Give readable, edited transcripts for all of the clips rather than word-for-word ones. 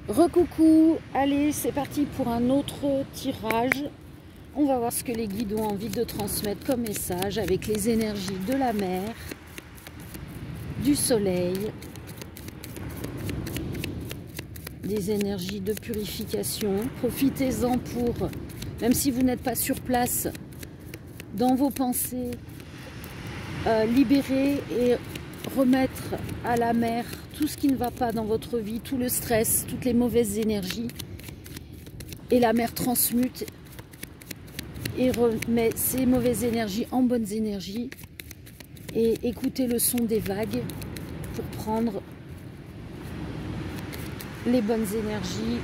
Recoucou, allez, c'est parti pour un autre tirage. On va voir ce que les guides ont envie de transmettre comme message avec les énergies de la mer, du soleil, des énergies de purification. Profitez-en pour, même si vous n'êtes pas sur place, dans vos pensées, libérer et remettre à la mer tout ce qui ne va pas dans votre vie, tout le stress, toutes les mauvaises énergies. Et la mer transmute et remet ces mauvaises énergies en bonnes énergies. Et écoutez le son des vagues pour prendre les bonnes énergies,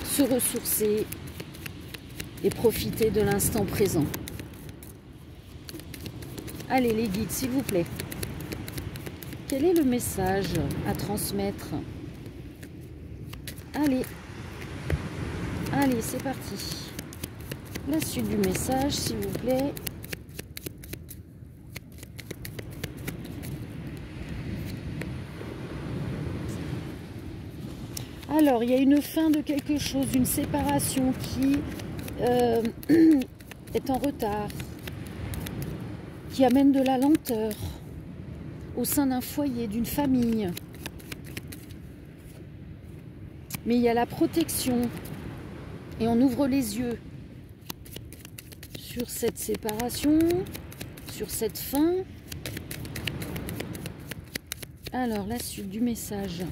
se ressourcer et profiter de l'instant présent. Allez les guides, s'il vous plaît. Quel est le message à transmettre? Allez, allez, c'est parti. La suite du message, s'il vous plaît. Alors, il y a une fin de quelque chose, une séparation qui est en retard, qui amène de la lenteur au sein d'un foyer, d'une famille. Mais il y a la protection et on ouvre les yeux sur cette séparation, sur cette fin. Alors, la suite du message.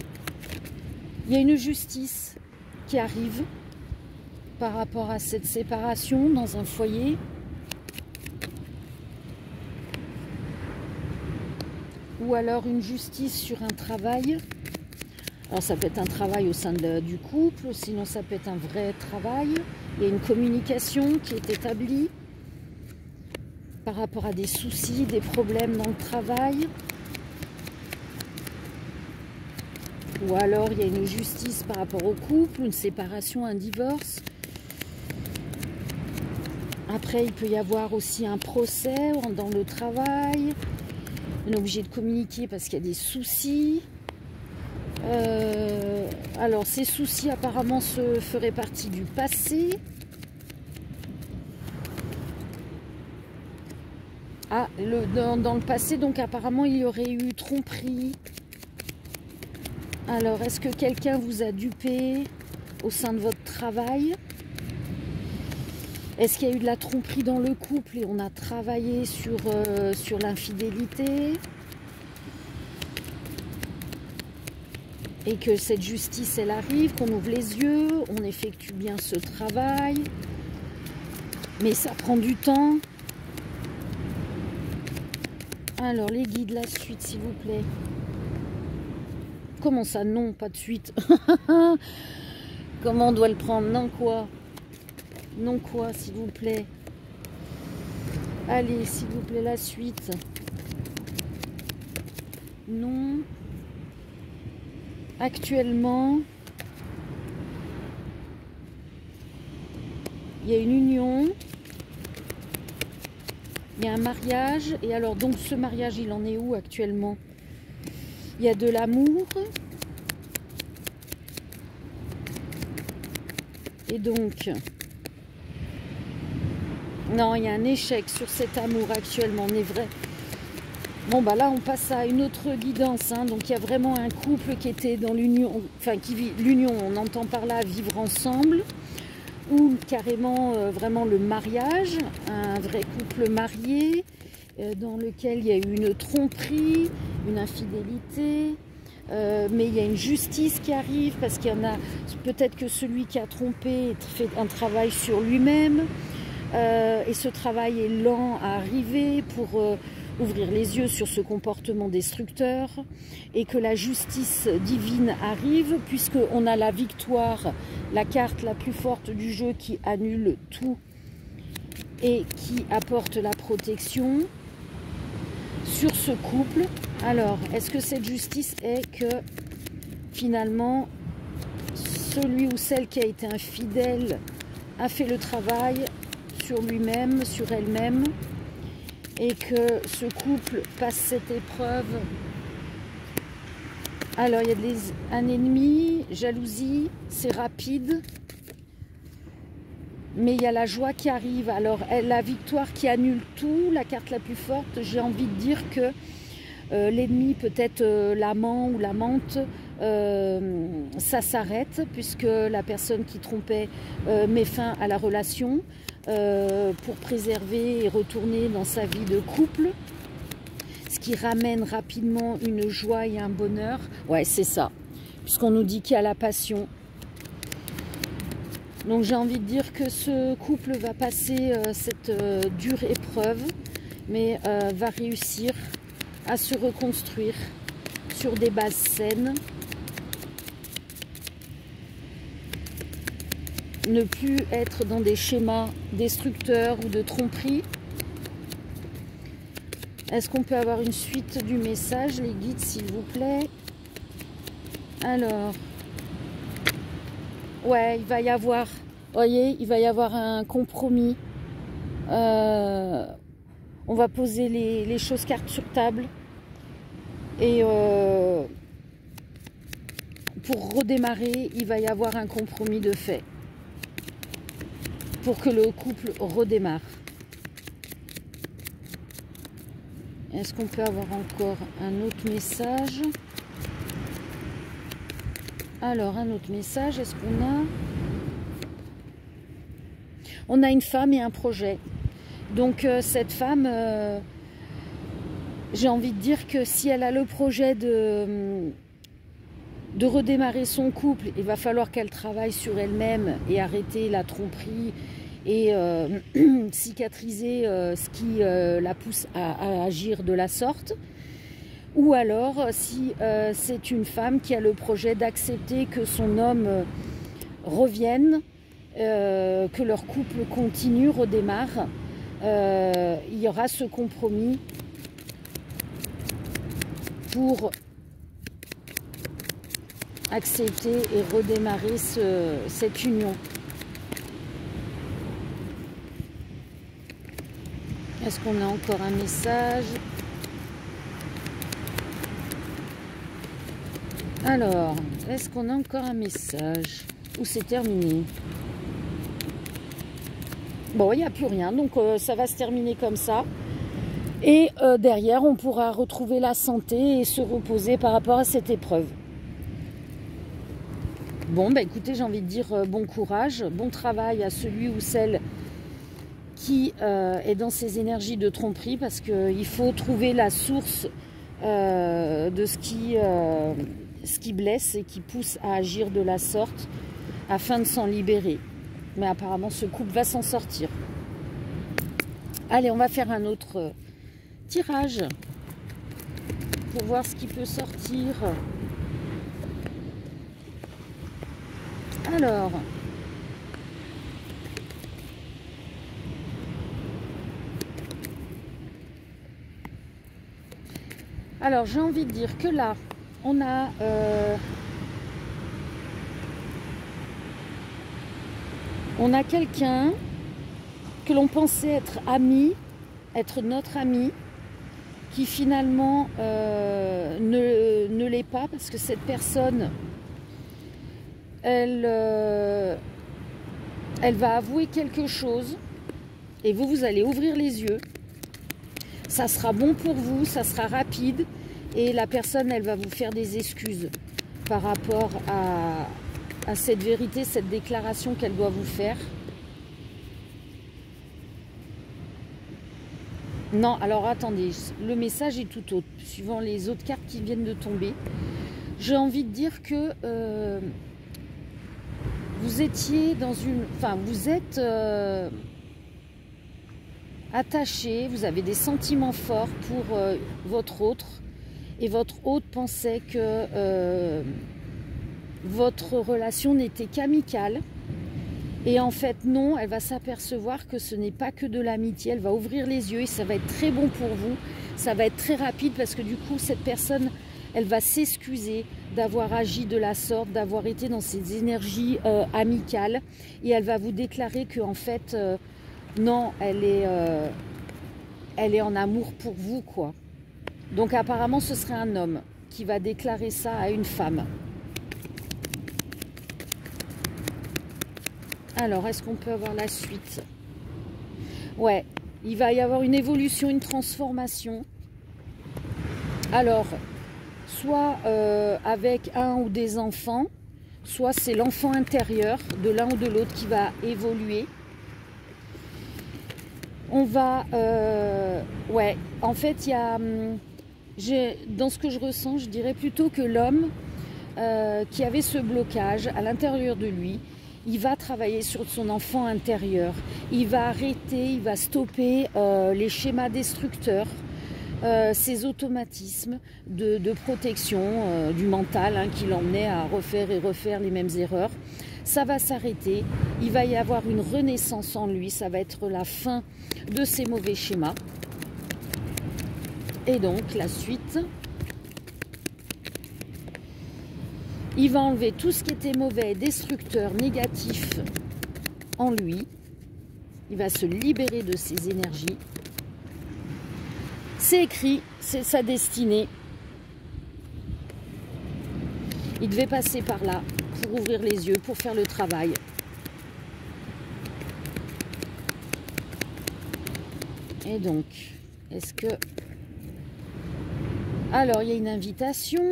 Il y a une justice qui arrive par rapport à cette séparation dans un foyer. Ou alors une justice sur un travail. Alors ça peut être un travail au sein du couple, sinon ça peut être un vrai travail. Il y a une communication qui est établie par rapport à des soucis, des problèmes dans le travail. Ou alors il y a une justice par rapport au couple, une séparation, un divorce. Après il peut y avoir aussi un procès dans le travail. On est obligé de communiquer parce qu'il y a des soucis. Alors ces soucis apparemment se feraient partie du passé. Ah, dans le passé, donc apparemment il y aurait eu tromperie. Alors est-ce que quelqu'un vous a dupé au sein de votre travail? Est-ce qu'il y a eu de la tromperie dans le couple et on a travaillé sur l'infidélité? Et que cette justice, elle arrive, qu'on ouvre les yeux, on effectue bien ce travail. Mais ça prend du temps. Alors, les guides, la suite, s'il vous plaît. Comment ça? Non, pas de suite. Comment on doit le prendre? Non, quoi? Non quoi, s'il vous plaît? Allez, s'il vous plaît, la suite. Non. Actuellement, il y a une union. Il y a un mariage. Et alors, donc, ce mariage, il en est où actuellement? Il y a de l'amour. Et donc... Non, il y a un échec sur cet amour actuellement, on est vrai. Bon, bah là, on passe à une autre guidance. Hein. Donc, il y a vraiment un couple qui était dans l'union, enfin, qui vit l'union, on entend par là vivre ensemble, ou carrément vraiment le mariage, un vrai couple marié, dans lequel il y a eu une tromperie, une infidélité, mais il y a une justice qui arrive, parce qu'il y en a, peut-être que celui qui a trompé fait un travail sur lui-même. Et ce travail est lent à arriver pour ouvrir les yeux sur ce comportement destructeur et que la justice divine arrive puisqu'on a la victoire, la carte la plus forte du jeu qui annule tout et qui apporte la protection sur ce couple. Alors, est-ce que cette justice est que finalement celui ou celle qui a été infidèle a fait le travail sur lui-même, sur elle-même, et que ce couple passe cette épreuve Alors, il y a un ennemi, jalousie, c'est rapide. Mais il y a la joie qui arrive. Alors, la victoire qui annule tout, la carte la plus forte, j'ai envie de dire que l'ennemi, peut-être l'amant ou l'amante, ça s'arrête puisque la personne qui trompait met fin à la relation pour préserver et retourner dans sa vie de couple. Ce qui ramène rapidement une joie et un bonheur. Ouais, c'est ça. Puisqu'on nous dit qu'il y a la passion. Donc j'ai envie de dire que ce couple va passer cette dure épreuve, mais va réussir à se reconstruire sur des bases saines. Ne plus être dans des schémas destructeurs ou de tromperie. Est-ce qu'on peut avoir une suite du message, les guides, s'il vous plaît? Alors, ouais, il va y avoir, voyez, il va y avoir un compromis. On va poser les choses cartes sur table. Et pour redémarrer, il va y avoir un compromis de fait. Pour que le couple redémarre. Est-ce qu'on peut avoir encore un autre message? Alors, un autre message, est-ce qu'on a... On a une femme et un projet. Donc, cette femme, j'ai envie de dire que si elle a le projet de redémarrer son couple, il va falloir qu'elle travaille sur elle-même et arrêter la tromperie et cicatriser ce qui la pousse à agir de la sorte. Ou alors, si c'est une femme qui a le projet d'accepter que son homme revienne, que leur couple continue, redémarre, il y aura ce compromis pour accepter et redémarrer cette union. Est-ce qu'on a encore un message? Alors, est-ce qu'on a encore un message? Ou c'est terminé? Bon, il n'y a plus rien, donc ça va se terminer comme ça. Et derrière, on pourra retrouver la santé et se reposer par rapport à cette épreuve. Bon, bah écoutez, j'ai envie de dire bon courage, bon travail à celui ou celle qui est dans ces énergies de tromperie, parce qu'il faut trouver la source de ce qui blesse et qui pousse à agir de la sorte afin de s'en libérer. Mais apparemment, ce couple va s'en sortir. Allez, on va faire un autre tirage pour voir ce qui peut sortir. Alors j'ai envie de dire que là, on a quelqu'un que l'on pensait être ami, être notre ami, qui finalement ne l'est pas, parce que cette personne, elle va avouer quelque chose et vous allez ouvrir les yeux. Ça sera bon pour vous, ça sera rapide et la personne, elle va vous faire des excuses par rapport à cette vérité, cette déclaration qu'elle doit vous faire. Non, alors attendez, le message est tout autre, suivant les autres cartes qui viennent de tomber. J'ai envie de dire que vous étiez dans une... Enfin, vous êtes attaché, vous avez des sentiments forts pour votre autre. Et votre autre pensait que votre relation n'était qu'amicale. Et en fait, non, elle va s'apercevoir que ce n'est pas que de l'amitié. Elle va ouvrir les yeux et ça va être très bon pour vous. Ça va être très rapide parce que du coup, cette personne, elle va s'excuser d'avoir agi de la sorte, d'avoir été dans ces énergies amicales. Et elle va vous déclarer que en fait, non, elle est en amour pour vous, quoi. Donc apparemment, ce serait un homme. qui va déclarer ça à une femme. Alors, est-ce qu'on peut avoir la suite? Ouais, il va y avoir une évolution, une transformation. Alors, soit avec un ou des enfants, soit c'est l'enfant intérieur de l'un ou de l'autre qui va évoluer. On va... ouais, en fait, il y a... dans ce que je ressens, je dirais plutôt que l'homme qui avait ce blocage à l'intérieur de lui, il va travailler sur son enfant intérieur. Il va arrêter, il va stopper les schémas destructeurs, ces automatismes de protection du mental hein, qui l'emmenait à refaire et refaire les mêmes erreurs. Ça va s'arrêter, il va y avoir une renaissance en lui, ça va être la fin de ces mauvais schémas. Et donc la suite, il va enlever tout ce qui était mauvais, destructeur, négatif en lui. Il va se libérer de ses énergies. C'est écrit, c'est sa destinée. Il devait passer par là pour ouvrir les yeux, pour faire le travail. Et donc, est-ce que... Alors, il y a une invitation.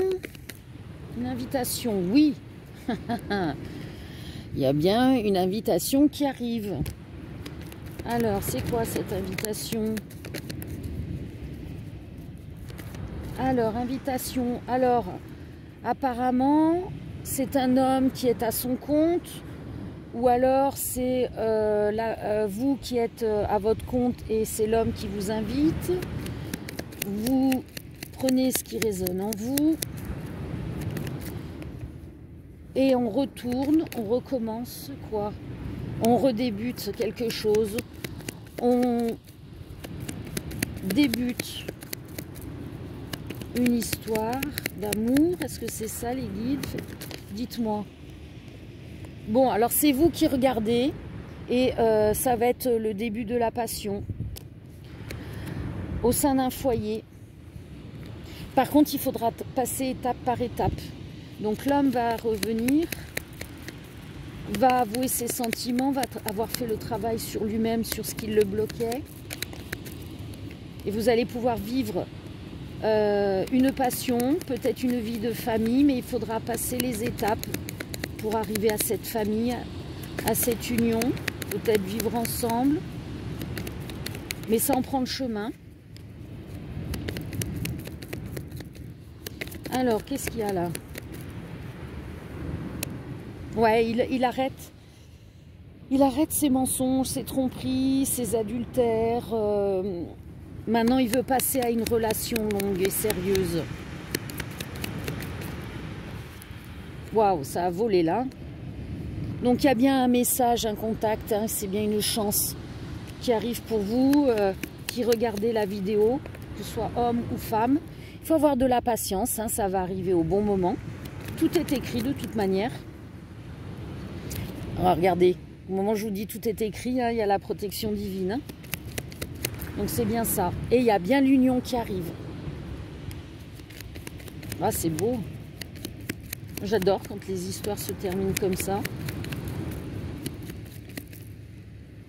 Une invitation, oui. Il y a bien une invitation qui arrive. Alors, c'est quoi cette invitation? Alors, invitation. Alors, apparemment, c'est un homme qui est à son compte. Ou alors, c'est vous qui êtes à votre compte et c'est l'homme qui vous invite. Vous prenez ce qui résonne en vous. Et on retourne, on recommence quoi? On redébute quelque chose. On débute une histoire d'amour. Est-ce que c'est ça les guides? Dites-moi. Bon, alors c'est vous qui regardez et ça va être le début de la passion au sein d'un foyer. Par contre, il faudra passer étape par étape. Donc l'homme va revenir, va avouer ses sentiments, va avoir fait le travail sur lui-même, sur ce qui le bloquait. Et vous allez pouvoir vivre une passion, peut-être une vie de famille, mais il faudra passer les étapes pour arriver à cette famille, à cette union, peut-être vivre ensemble, mais sans prendre chemin. Alors, qu'est-ce qu'il y a là? Ouais, il arrête ses mensonges, ses tromperies, ses adultères. Maintenant, il veut passer à une relation longue et sérieuse. Waouh, ça a volé là. Donc, il y a bien un message, un contact, hein, c'est bien une chance qui arrive pour vous, qui regardez la vidéo, que ce soit homme ou femme. Il faut avoir de la patience, hein, ça va arriver au bon moment. Tout est écrit de toute manière. Alors regardez, au moment où je vous dis tout est écrit, hein, il y a la protection divine. Hein. Donc c'est bien ça. Et il y a bien l'union qui arrive. Ah, c'est beau. J'adore quand les histoires se terminent comme ça.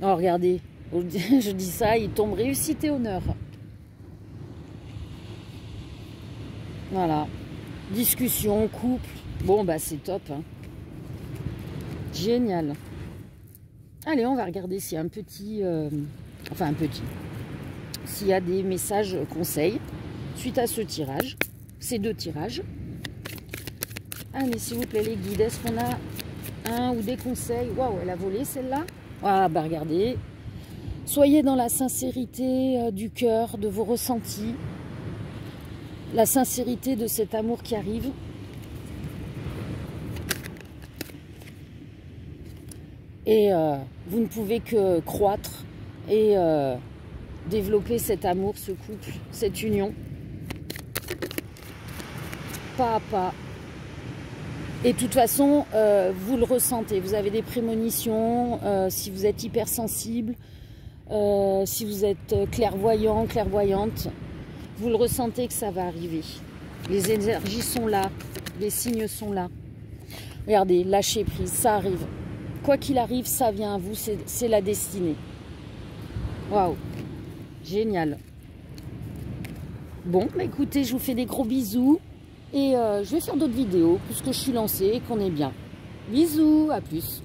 Oh, regardez, je dis ça, il tombe réussite et honneur. Voilà. Discussion, couple. Bon, bah c'est top. Hein. Génial. Allez, on va regarder s'il y a un petit... enfin, un petit. S'il y a des messages conseils suite à ce tirage. Ces deux tirages. Allez, s'il vous plaît, les guides. Est-ce qu'on a un ou des conseils? Waouh, elle a volé celle-là. Ah, bah regardez. Soyez dans la sincérité du cœur, de vos ressentis. La sincérité de cet amour qui arrive. Et vous ne pouvez que croître et développer cet amour, ce couple, cette union. Pas à pas. Et de toute façon, vous le ressentez. Vous avez des prémonitions, si vous êtes hypersensible, si vous êtes clairvoyant, clairvoyante, vous le ressentez que ça va arriver. Les énergies sont là. Les signes sont là. Regardez, lâchez prise, ça arrive. Quoi qu'il arrive, ça vient à vous, c'est la destinée. Waouh, génial. Bon, bah écoutez, je vous fais des gros bisous. Et je vais faire d'autres vidéos, puisque je suis lancée et qu'on est bien. Bisous, à plus.